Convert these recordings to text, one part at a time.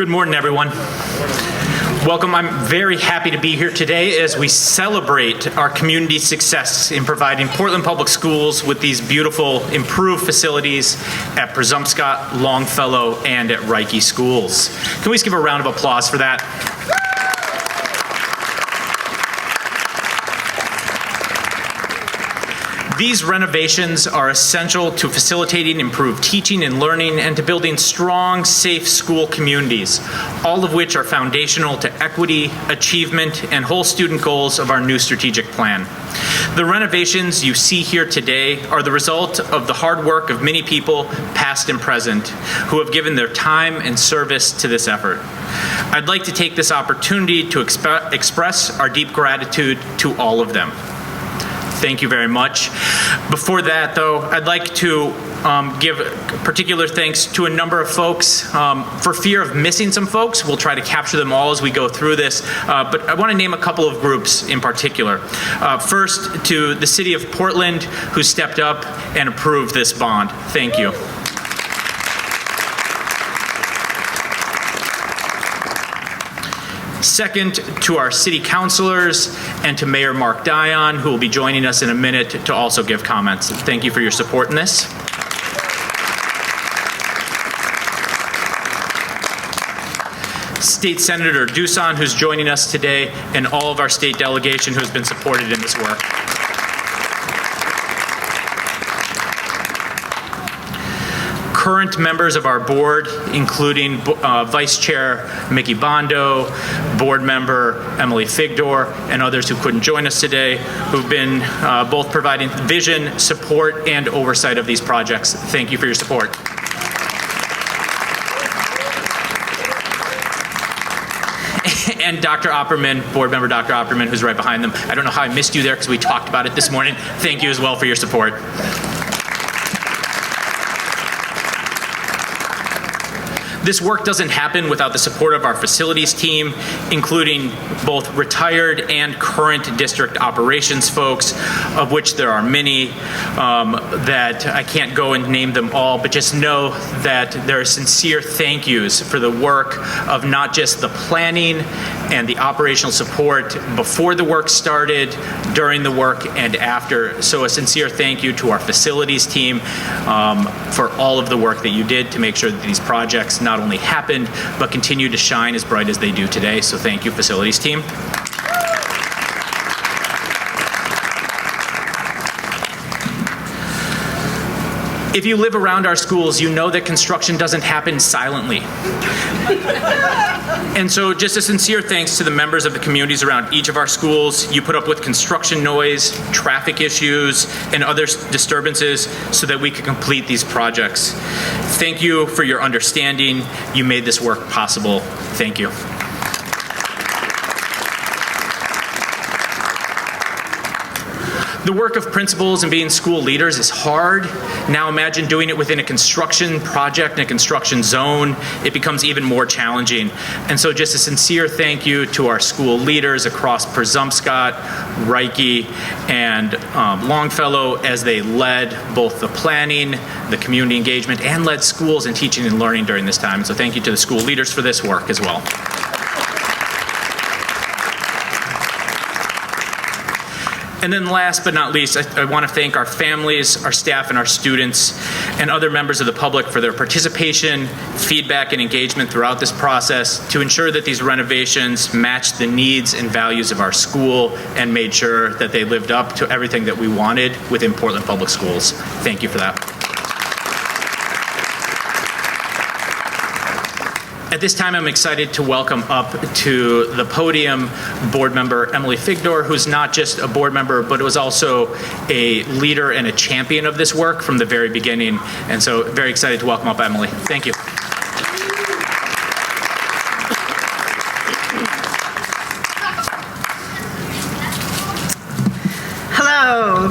Good morning, everyone. Welcome. I'm very happy to be here today as we celebrate our community's success in providing Portland Public Schools with these beautiful, improved facilities at Presumpscot, Longfellow, and at Reike schools. Can we just give a round of applause for that? These renovations are essential to facilitating improved teaching and learning and to building strong, safe school communities, all of which are foundational to equity, achievement, and whole student goals of our new strategic plan. The renovations you see here today are the result of the hard work of many people, past and present, who have given their time and service to this effort. I'd like to take this opportunity to express our deep gratitude to all of them. Thank you very much. Before that, though, I'd like to give particular thanks to a number of folks. For fear of missing some folks, we'll try to capture them all as we go through this, but I want to name a couple of groups in particular. First, to the City of Portland, who stepped up and approved this bond. Thank you. Second, to our city councilors and to Mayor Mark Dion, who will be joining us in a minute to also give comments. Thank you for your support in this. State Senator Dusan, who's joining us today, and all of our state delegation who has been supported in this work. Current members of our board, including Vice Chair Mickey Bondo, Board Member Emily Figdor, and others who couldn't join us today, who've been both providing vision, support, and oversight of these projects. Thank you for your support. And Dr. Opperman, Board Member Dr. Opperman, who's right behind them. I don't know how I missed you there because we talked about it this morning. Thank you as well for your support. This work doesn't happen without the support of our facilities team, including both retired and current district operations folks, of which there are many that I can't go and name them all, but just know that there are sincere thank yous for the work of not just the planning and the operational support before the work started, during the work, and after. So a sincere thank you to our facilities team for all of the work that you did to make sure that these projects not only happened, but continue to shine as bright as they do today. So thank you, facilities team. If you live around our schools, you know that construction doesn't happen silently. And so just a sincere thanks to the members of the communities around each of our schools. You put up with construction noise, traffic issues, and other disturbances so that we could complete these projects. Thank you for your understanding. You made this work possible. Thank you. The work of principals and being school leaders is hard. Now imagine doing it within a construction project in a construction zone. It becomes even more challenging. And so just a sincere thank you to our school leaders across Presumpscot, Reike, and Longfellow as they led both the planning, the community engagement, and led schools in teaching and learning during this time. So thank you to the school leaders for this work as well. And then last but not least, I want to thank our families, our staff, and our students, and other members of the public for their participation, feedback, and engagement throughout this process to ensure that these renovations matched the needs and values of our school and made sure that they lived up to everything that we wanted within Portland Public Schools. Thank you for that. At this time, I'm excited to welcome up to the podium Board Member Emily Figdor, who's not just a board member, but was also a leader and a champion of this work from the very beginning. And so very excited to welcome up Emily. Thank you. Hello.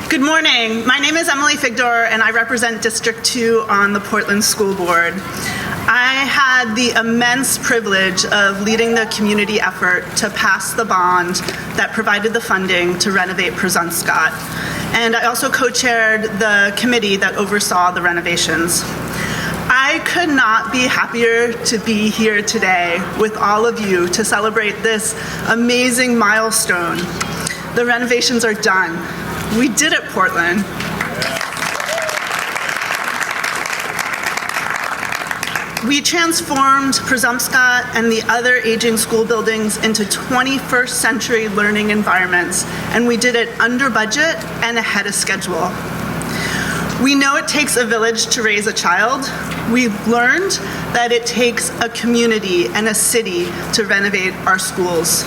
Good morning. My name is Emily Figdor, and I represent District 2 on the Portland School Board. I had the immense privilege of leading the community effort to pass the bond that provided the funding to renovate Presumpscot. And I also co-chaired the committee that oversaw the renovations. I could not be happier to be here today with all of you to celebrate this amazing milestone. The renovations are done. We did it, Portland. We transformed Presumpscot and the other aging school buildings into 21st century learning environments, and we did it under budget and ahead of schedule. We know it takes a village to raise a child. We've learned that it takes a community and a city to renovate our schools.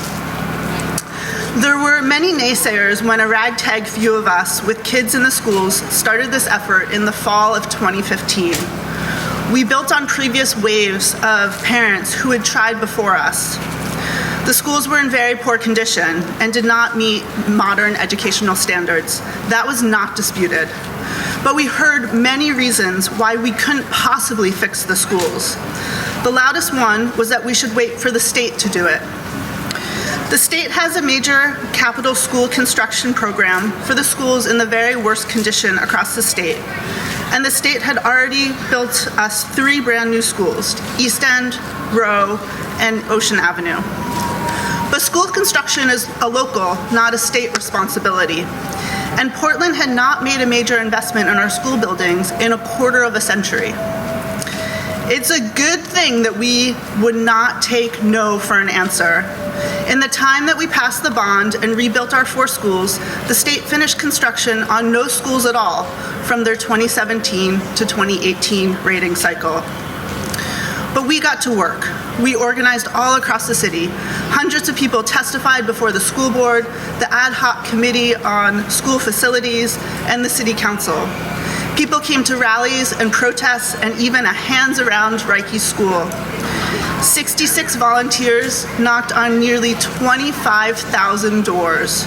There were many naysayers when a ragtag few of us with kids in the schools started this effort in the fall of 2015. We built on previous waves of parents who had tried before us. The schools were in very poor condition and did not meet modern educational standards. That was not disputed. But we heard many reasons why we couldn't possibly fix the schools. The loudest one was that we should wait for the state to do it. The state has a major capital school construction program for the schools in the very worst condition across the state. And the state had already built us 3 brand new schools, East End, Row, and Ocean Avenue. But school construction is a local, not a state responsibility. And Portland had not made a major investment in our school buildings in a quarter of a century. It's a good thing that we would not take no for an answer. In the time that we passed the bond and rebuilt our 4 schools, the state finished construction on no schools at all from their 2017 to 2018 rating cycle. But we got to work. We organized all across the city. Hundreds of people testified before the school board, the ad hoc committee on school facilities, and the city council. People came to rallies and protests and even a hands around Reiki school. 66 volunteers knocked on nearly 25,000 doors.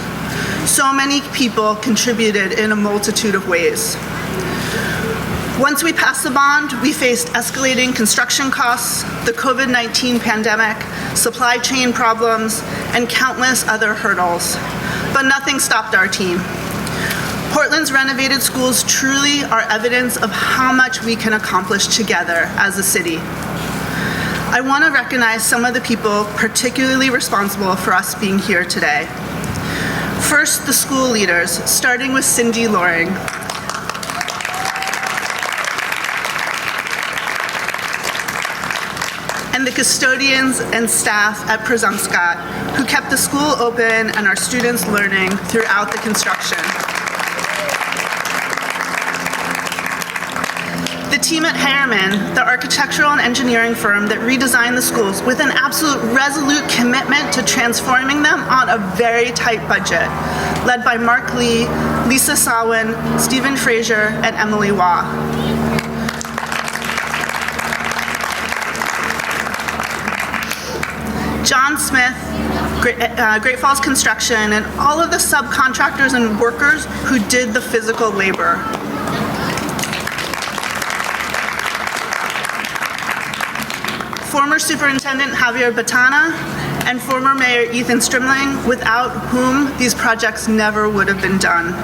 So many people contributed in a multitude of ways. Once we passed the bond, we faced escalating construction costs, the COVID-19 pandemic, supply chain problems, and countless other hurdles. But nothing stopped our team. Portland's renovated schools truly are evidence of how much we can accomplish together as a city. I want to recognize some of the people particularly responsible for us being here today. First, the school leaders, starting with Cindy Loring. And the custodians and staff at Presumpscot who kept the school open and our students learning throughout the construction. The team at Harriman, the architectural and engineering firm that redesigned the schools with an absolute resolute commitment to transforming them on a very tight budget, led by Mark Lee, Lisa Sawin, Stephen Fraser, and Emily Waugh. John Smith, Great Falls Construction, and all of the subcontractors and workers who did the physical labor. Former Superintendent Javier Batana and former Mayor Ethan Strimling, without whom these projects never would have been done.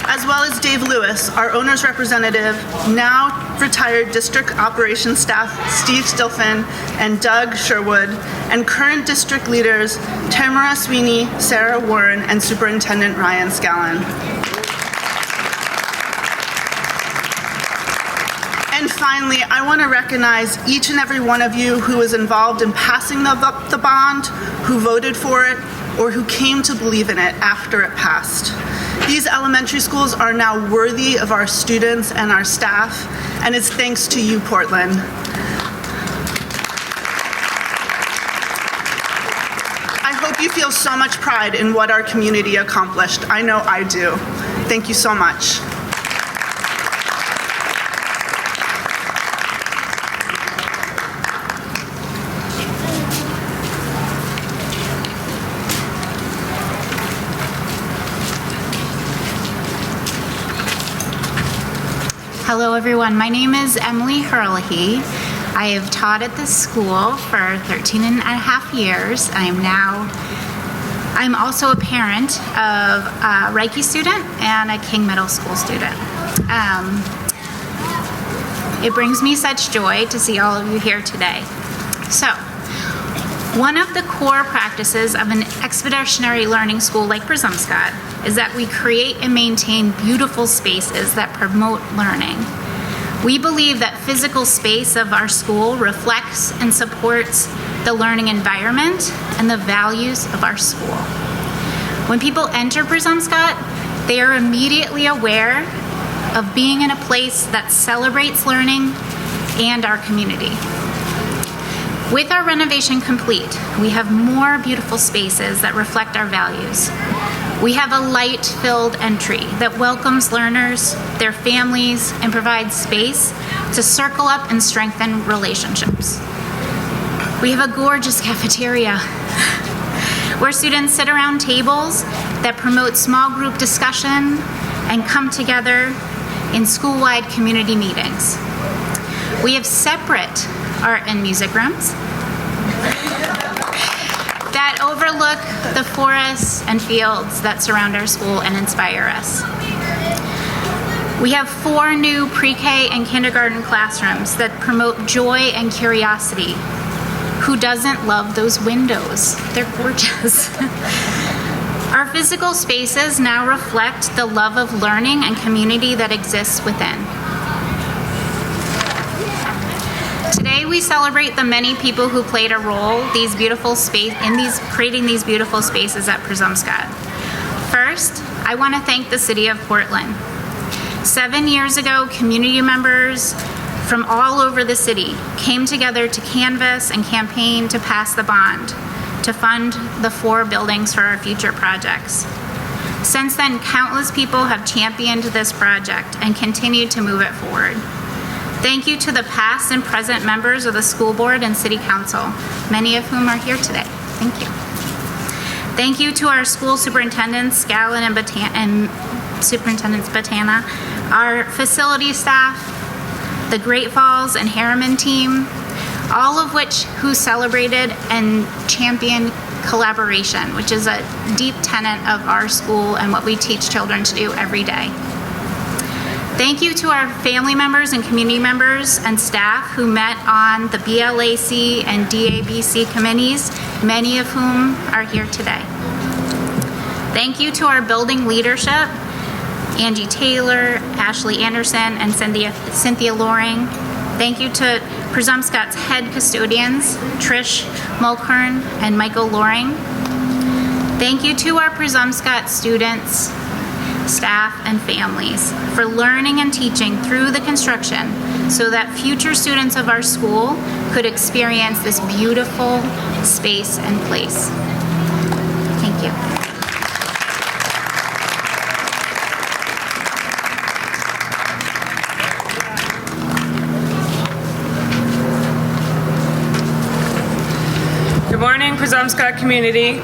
As well as Dave Lewis, our owner's representative, now retired district operations staff Steve Stilfen and Doug Sherwood, and current district leaders Tamara Sweeney, Sarah Warren, and Superintendent Ryan Scallon. And finally, I want to recognize each and every one of you who was involved in passing the bond, who voted for it, or who came to believe in it after it passed. These elementary schools are now worthy of our students and our staff, and it's thanks to you, Portland. I hope you feel so much pride in what our community accomplished. I know I do. Thank you so much. Hello everyone, my name is Emily Herlihy. I have taught at this school for 13 and a half years. I'm also a parent of a Reiki student and a King Middle School student. It brings me such joy to see all of you here today. So, one of the core practices of an expeditionary learning school like Presumpscot is that we create and maintain beautiful spaces that promote learning. We believe that physical space of our school reflects and supports the learning environment and the values of our school. When people enter Presumpscot, they are immediately aware of being in a place that celebrates learning and our community. With our renovation complete, we have more beautiful spaces that reflect our values. We have a light-filled entry that welcomes learners, their families, and provides space to circle up and strengthen relationships. We have a gorgeous cafeteria where students sit around tables that promote small group discussion and come together in school-wide community meetings. We have separate art and music rooms that overlook the forests and fields that surround our school and inspire us. We have 4 new pre-K and kindergarten classrooms that promote joy and curiosity. Who doesn't love those windows? They're gorgeous. Our physical spaces now reflect the love of learning and community that exists within. Today we celebrate the many people who played a role creating these beautiful spaces at Presumpscot. First, I want to thank the City of Portland. 7 years ago, community members from all over the city came together to canvass and campaign to pass the bond to fund the 4 buildings for our future projects. Since then, countless people have championed this project and continue to move it forward. Thank you to the past and present members of the school board and city council, many of whom are here today. Thank you. Thank you to our school superintendents, Scallon and Superintendents Batana, our facility staff, the Great Falls and Harriman team, all of which who celebrated and championed collaboration, which is a deep tenet of our school and what we teach children to do every day. Thank you to our family members and community members and staff who met on the BLAC and DABC committees, many of whom are here today. Thank you to our building leadership, Angie Taylor, Ashley Anderson, and Cynthia Loring. Thank you to Presumpscot's head custodians, Trish Mulkern and Michael Loring. Thank you to our Presumpscot students, staff, and families for learning and teaching through the construction so that future students of our school could experience this beautiful space and place. Thank you. Good morning, Presumpscot community.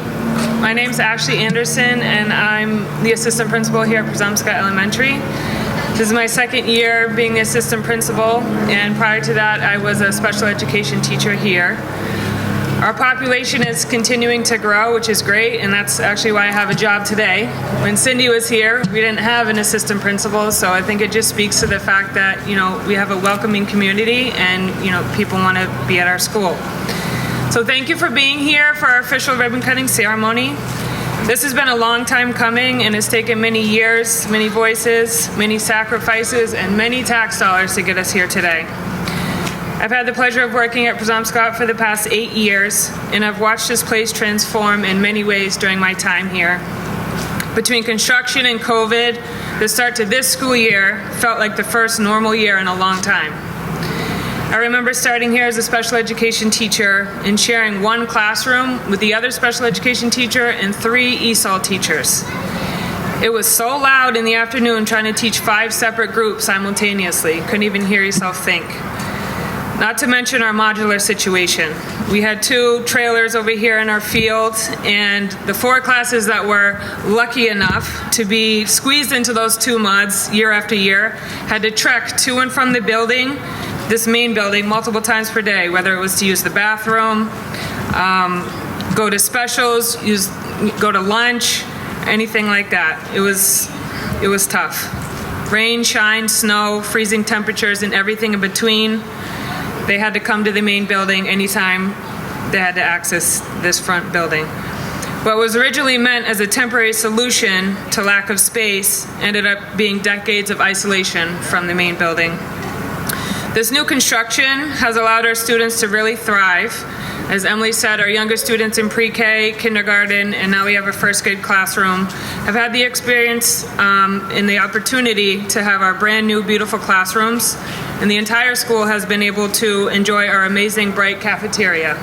My name's Ashley Anderson, and I'm the assistant principal here at Presumpscot Elementary. This is my 2nd year being the assistant principal, and prior to that, I was a special education teacher here. Our population is continuing to grow, which is great, and that's actually why I have a job today. When Cindy was here, we didn't have an assistant principal, so I think it just speaks to the fact that, we have a welcoming community and, people want to be at our school. So thank you for being here for our official ribbon cutting ceremony. This has been a long time coming and has taken many years, many voices, many sacrifices, and many tax dollars to get us here today. I've had the pleasure of working at Presumpscot for the past 8 years, and I've watched this place transform in many ways during my time here. Between construction and COVID, the start to this school year felt like the first normal year in a long time. I remember starting here as a special education teacher and sharing one classroom with the other special education teacher and 3 ESOL teachers. It was so loud in the afternoon trying to teach 5 separate groups simultaneously. Couldn't even hear yourself think. Not to mention our modular situation. We had 2 trailers over here in our field, and the 4 classes that were lucky enough to be squeezed into those 2 mods year after year had to trek to and from the building, this main building, multiple times per day, whether it was to use the bathroom, go to specials, go to lunch, anything like that. It was tough. Rain, shine, snow, freezing temperatures, and everything in between. They had to come to the main building anytime they had to access this front building. What was originally meant as a temporary solution to lack of space ended up being decades of isolation from the main building. This new construction has allowed our students to really thrive. As Emily said, our younger students in pre-K, kindergarten, and now we have a first grade classroom, have had the experience and the opportunity to have our brand new beautiful classrooms, and the entire school has been able to enjoy our amazing bright cafeteria.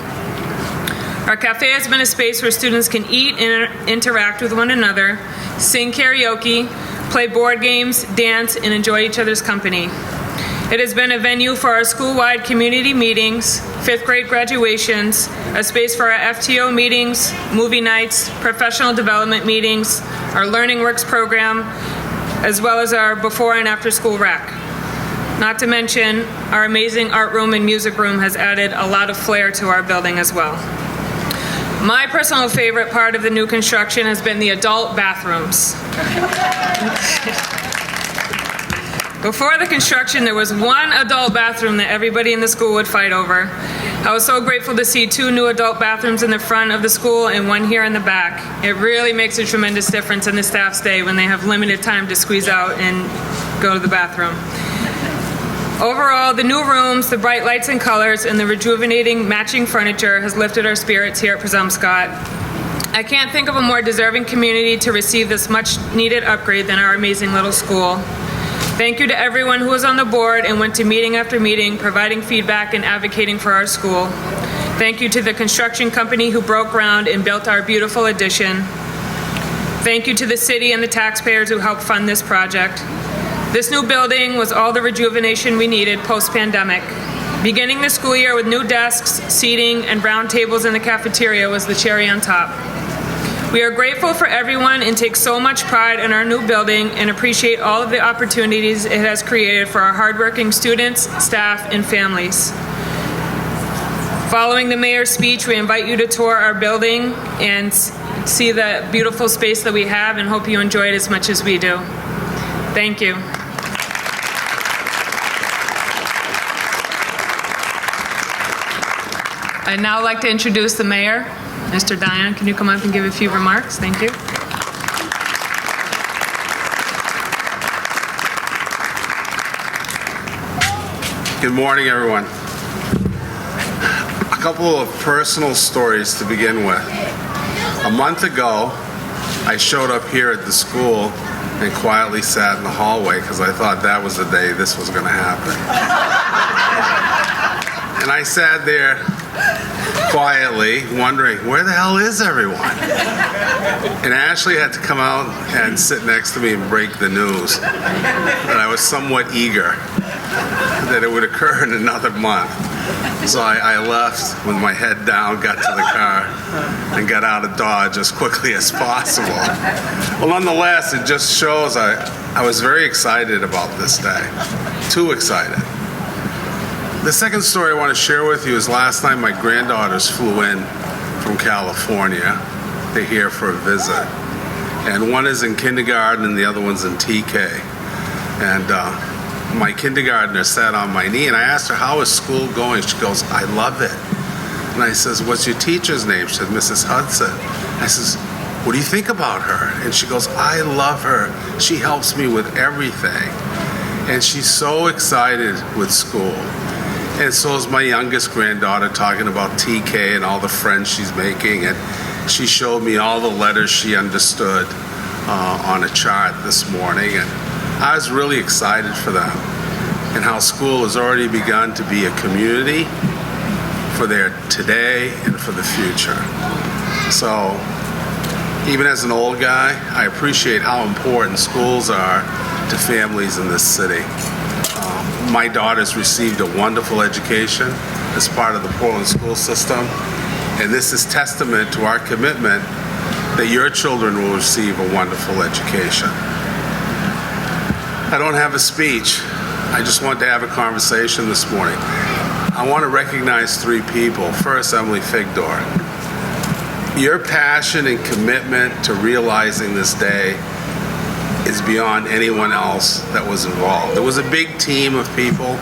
Our cafe has been a space where students can eat and interact with one another, sing karaoke, play board games, dance, and enjoy each other's company. It has been a venue for our school-wide community meetings, fifth grade graduations, a space for our FTO meetings, movie nights, professional development meetings, our Learning Works program, as well as our before and after school rec. Not to mention, our amazing art room and music room has added a lot of flair to our building as well. My personal favorite part of the new construction has been the adult bathrooms. Before the construction, there was one adult bathroom that everybody in the school would fight over. I was so grateful to see 2 new adult bathrooms in the front of the school and 1 here in the back. It really makes a tremendous difference in the staff's day when they have limited time to squeeze out and go to the bathroom. Overall, the new rooms, the bright lights and colors, and the rejuvenating matching furniture has lifted our spirits here at Presumpscot. I can't think of a more deserving community to receive this much-needed upgrade than our amazing little school. Thank you to everyone who was on the board and went to meeting after meeting, providing feedback and advocating for our school. Thank you to the construction company who broke ground and built our beautiful addition. Thank you to the city and the taxpayers who helped fund this project. This new building was all the rejuvenation we needed post-pandemic. Beginning the school year with new desks, seating, and round tables in the cafeteria was the cherry on top. We are grateful for everyone and take so much pride in our new building and appreciate all of the opportunities it has created for our hardworking students, staff, and families. Following the mayor's speech, we invite you to tour our building and see the beautiful space that we have and hope you enjoy it as much as we do. Thank you. I'd now like to introduce the mayor. Mr. Dion, can you come up and give a few remarks? Thank you. Good morning, everyone. A couple of personal stories to begin with. A month ago, I showed up here at the school and quietly sat in the hallway because I thought that was the day this was going to happen. And I sat there quietly wondering, where the hell is everyone? And Ashley had to come out and sit next to me and break the news. And I was somewhat eager that it would occur in another month. So I left with my head down, got to the car, and got out of Dodge as quickly as possible. Well, nonetheless, it just shows I was very excited about this day. Too excited. The second story I want to share with you is last night my granddaughters flew in from California. They're here for a visit. And one is in kindergarten and the other one's in TK. And my kindergartner sat on my knee and I asked her, how is school going? She goes, I love it. And I says, what's your teacher's name? She said, Mrs. Hudson. I says, what do you think about her? And she goes, I love her. She helps me with everything. And she's so excited with school. And so is my youngest granddaughter, talking about TK and all the friends she's making. And she showed me all the letters she understood on a chart this morning. And I was really excited for them and how school has already begun to be a community for their today and for the future. So even as an old guy, I appreciate how important schools are to families in this city. My daughters received a wonderful education as part of the Portland school system, and this is testament to our commitment that your children will receive a wonderful education. I don't have a speech. I just wanted to have a conversation this morning. I want to recognize 3 people. First, Emily Figdor. Your passion and commitment to realizing this day is beyond anyone else that was involved. It was a big team of people,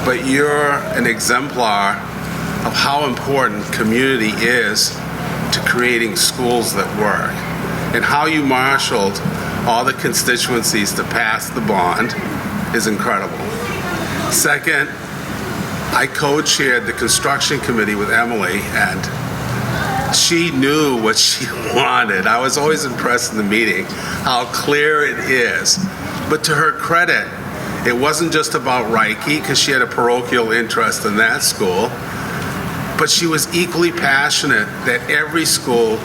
but you're an exemplar of how important community is to creating schools that work, and how you marshaled all the constituencies to pass the bond is incredible. Second, I co-chaired the construction committee with Emily, and she knew what she wanted. I was always impressed in the meeting how clear it is. But to her credit, it wasn't just about Reiki, because she had a parochial interest in that school, but she was equally passionate that every school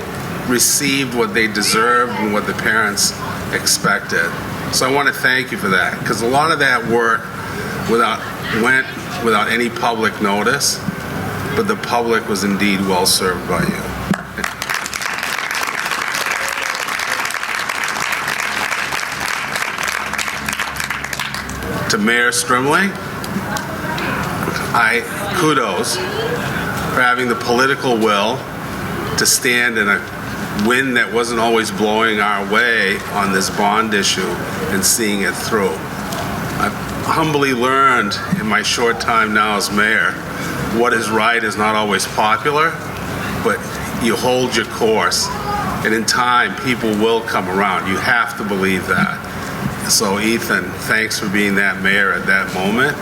received what they deserved and what the parents expected. So I want to thank you for that, because a lot of that work went without any public notice, but the public was indeed well served by you. To Mayor Strimling, kudos for having the political will to stand in a wind that wasn't always blowing our way on this bond issue and seeing it through. I've humbly learned in my short time now as mayor, what is right is not always popular, but you hold your course, and in time people will come around. You have to believe that. So Ethan, thanks for being that mayor at that moment,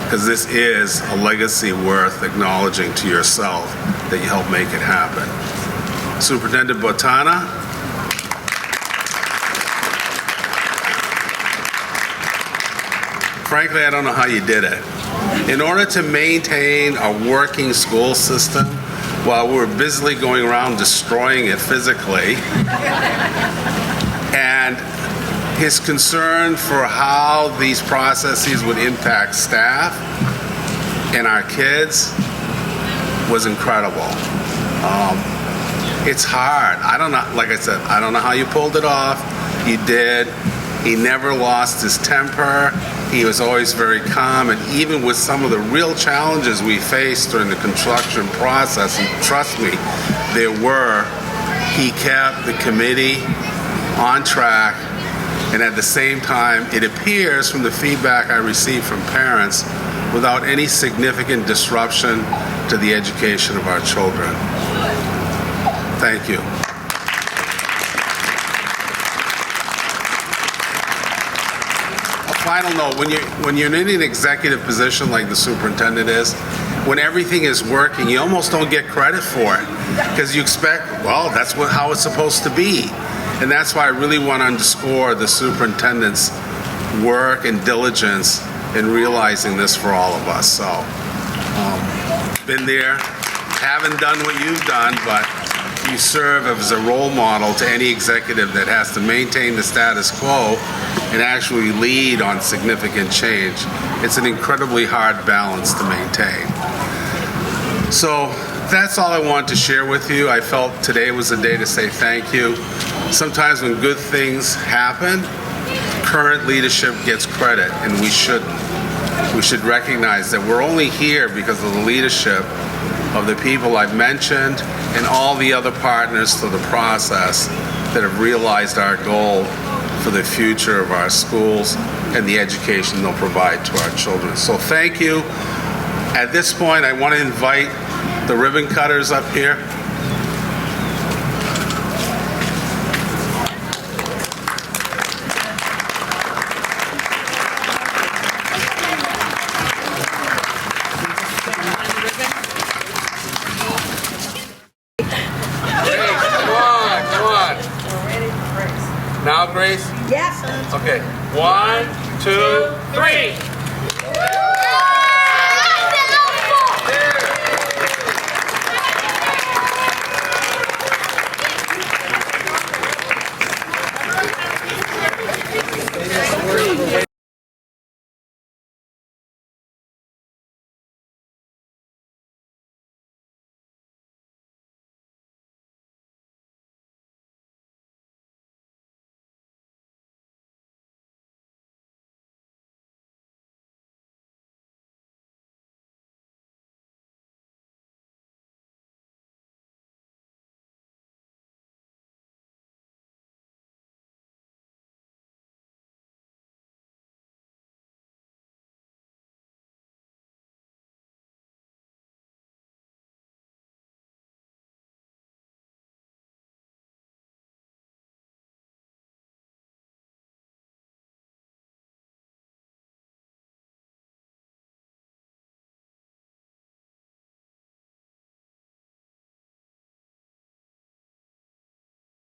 because this is a legacy worth acknowledging to yourself that you helped make it happen. Superintendent Botana. Frankly, I don't know how you did it. In order to maintain a working school system while we're busily going around destroying it physically, and his concern for how these processes would impact staff and our kids was incredible. It's hard. I don't know, like I said, I don't know how you pulled it off. You did. He never lost his temper. He was always very calm, and even with some of the real challenges we faced during the construction process, and trust me, there were, he kept the committee on track, and at the same time, it appears from the feedback I received from parents, without any significant disruption to the education of our children. Thank you. Final note, when you're in an executive position like the superintendent is, when everything is working, you almost don't get credit for it, because you expect, well, that's how it's supposed to be. And that's why I really want to underscore the superintendent's work and diligence in realizing this for all of us. So, been there, haven't done what you've done, but you serve as a role model to any executive that has to maintain the status quo and actually lead on significant change. It's an incredibly hard balance to maintain. So that's all I wanted to share with you. I felt today was a day to say thank you. Sometimes when good things happen, current leadership gets credit, and we shouldn't. We should recognize that we're only here because of the leadership of the people I've mentioned and all the other partners to the process that have realized our goal for the future of our schools and the education they'll provide to our children. So thank you. At this point, I want to invite the ribbon cutters up here. Now, Grace? Yes. Okay. 1, 2, 3.